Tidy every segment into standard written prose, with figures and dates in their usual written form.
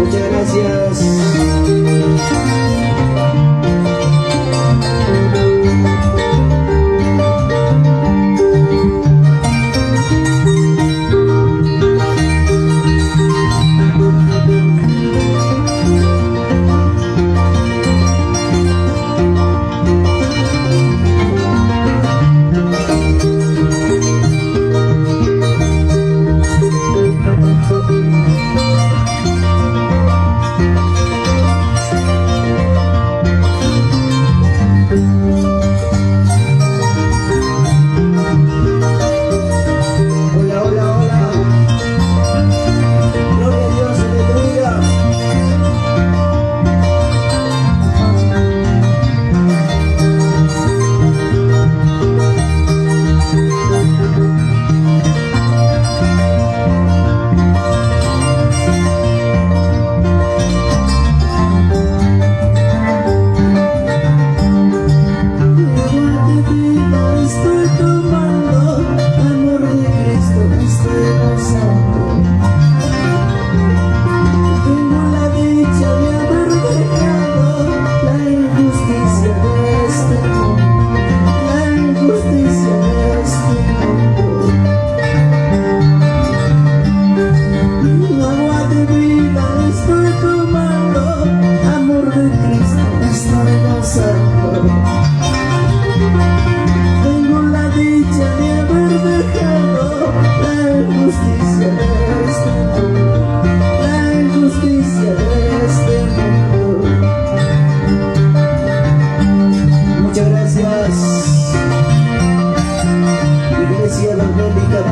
Muchas gracias.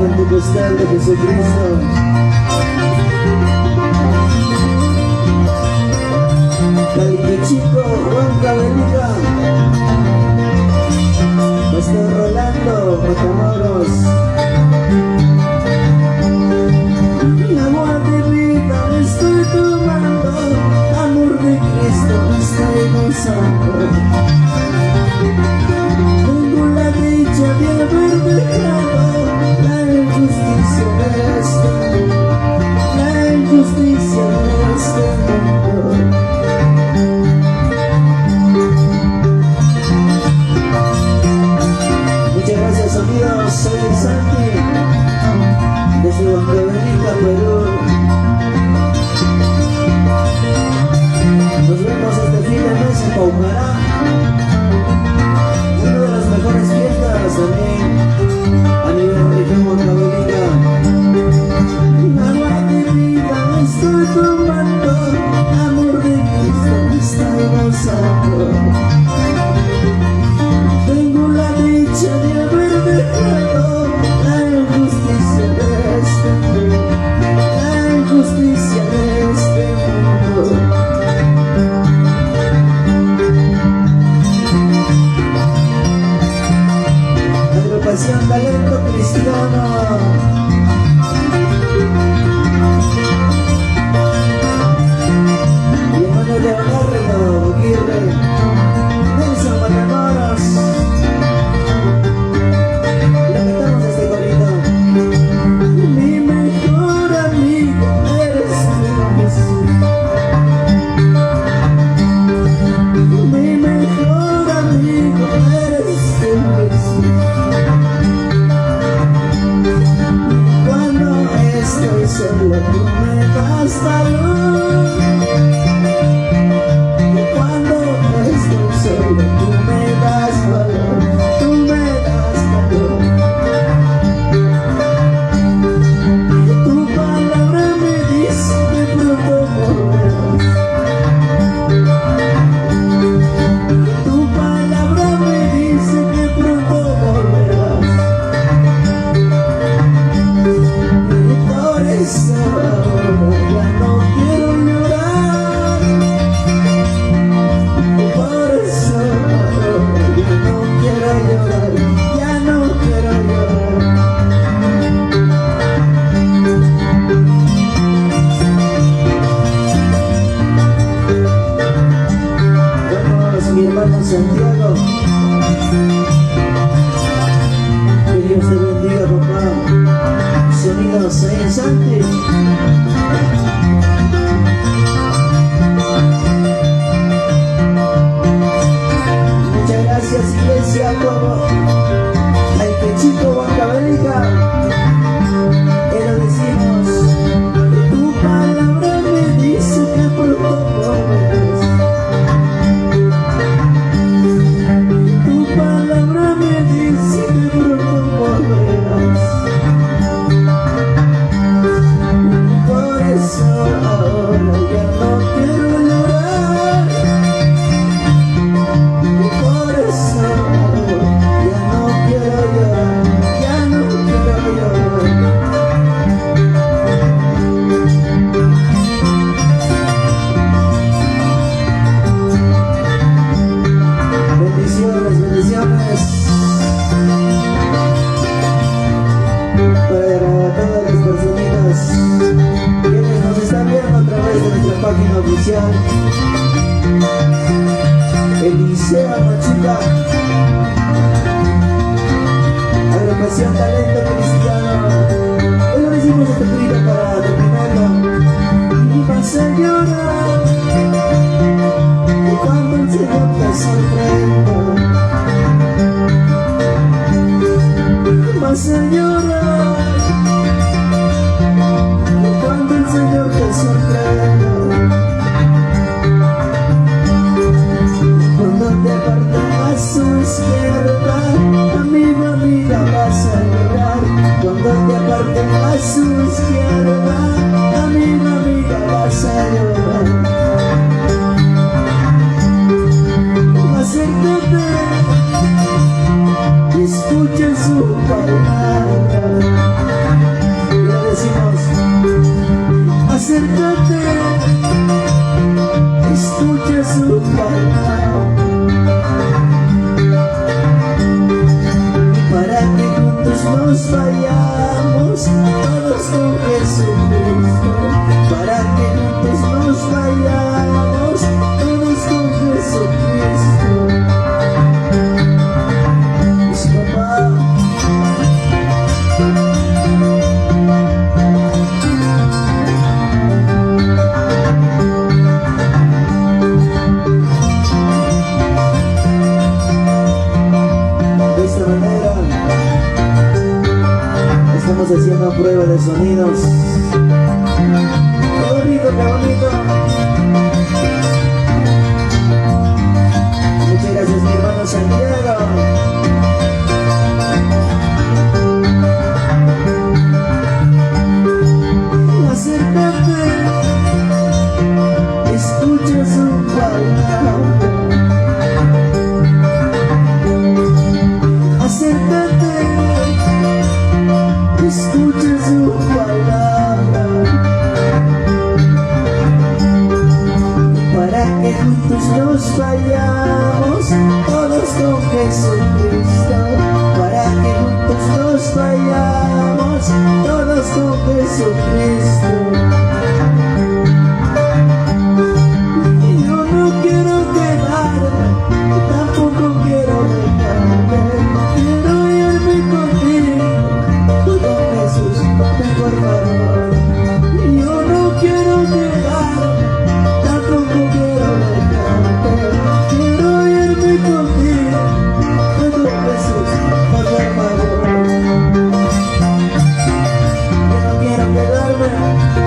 Pentecostal de Jesucristo. Caliquichico, Juan Belica, Pastor Rolando, Matamoros. Agua de vida me estoy tomando, amor de Cristo me estoy gozando. Tengo la dicha de haber dejado la injusticia de este mundo, la injusticia de este mundo. Muchas gracias, amigos. Soy el Santi desde Huancavelica, Perú. Nos vemos este fin de mes en Paucará, una de las mejores fiestas también a nivel región Huancavelica. Agua de vida me estoy tomando, amor de Cristo me estoy gozando. Tengo la dicha de haber dejado la injusticia de este mundo, la injusticia de este mundo. Agrupación Talento Cristiano. Leonardo Aguirre, Nelson Matamoros. Le cantamos este corrido. Mi mejor amigo eres tú, Jesús. Mi mejor amigo eres tú, Jesús. hermano Santiago. Que Dios te bendiga, papá. Sonidos en Santi. Muchas gracias, iglesia, como al pechito Huancavelica. Y lo decimos, tu palabra me dice que pronto volverás. Tu palabra me dice que pronto volverás. Por eso ahora ya no quiero llorar. Por eso ahora ya no quiero llorar. Ya no quiero llorar. Bendiciones, bendiciones para todas las personitas quienes nos están viendo a través de nuestra página oficial Elisea Machuca, agrupación Talento Cristiano. Hoy lo decimos este grito para terminarlo. Y vas a llorar y cuando el Señor te sorprenda, vas a llorar y cuando el Señor te sorprenda. Cuando te aparten a su izquierda, amigo, amiga, vas a llorar. Cuando te aparten a su izquierda, amigo, amiga, vas a llorar. Acércate y escucha su palabra. Y le decimos, acércate, escucha su palabra. Para que juntos nos vayamos, todos con Jesucristo. Para que juntos nos vayamos, todos con Jesucristo. Es papá. De esta manera estamos haciendo prueba de sonidos. Qué bonito, qué bonito. Muchas gracias, mi hermano Santiago. Acércate, escucha su palabra. Acércate, escucha su palabra. Para que juntos nos vayamos, todos con Jesucristo. Para que juntos nos vayamos, todos con Jesucristo. Yo no quiero quedarme, tampoco quiero dejarme. Quiero irme contigo, con Jesús, por favor. Yo no quiero quedarme, tampoco quiero dejarte. Quiero irme contigo, con Jesús, por favor. Yo no quiero quedarme.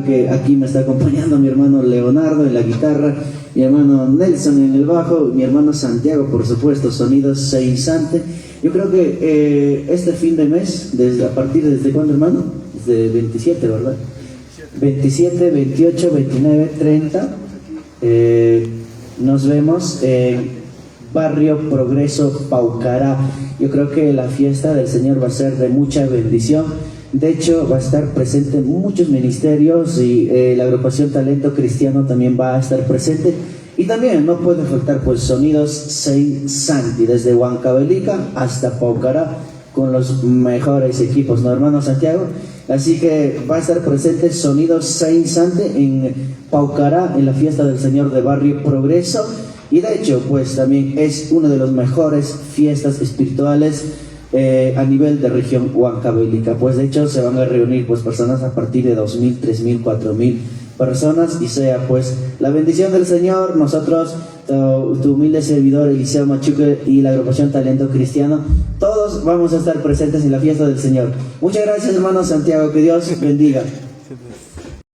creo que aquí me está acompañando mi hermano Leonardo en la guitarra, mi hermano Nelson en el bajo, mi hermano Santiago, por supuesto, sonido seisante. Yo creo que este fin de mes, ¿desde cuándo, hermano? Desde 27, ¿verdad? 27, 28, 29, 30. Nos vemos en Barrio Progreso, Paucará. Yo creo que la fiesta del Señor va a ser de mucha bendición. De hecho, va a estar presente muchos ministerios y la agrupación Talento Cristiano también va a estar presente. Y también no puede faltar pues Sonidos Saint Santi, desde Huancavelica hasta Paucará, con los mejores equipos, ¿no, hermano Santiago? Así que va a estar presente Sonidos Saint Santi en Paucará, en la fiesta del Señor de Barrio Progreso. Y de hecho, pues también es una de las mejores fiestas espirituales a nivel de región huancavelica. Pues de hecho se van a reunir pues personas a partir de 2.000, 3.000, 4.000 personas, y sea pues la bendición del Señor. Nosotros, tu humilde servidor Eliseo Machuque y la agrupación Talento Cristiano, todos vamos a estar presentes en la fiesta del Señor. Muchas gracias, hermano Santiago, que Dios bendiga.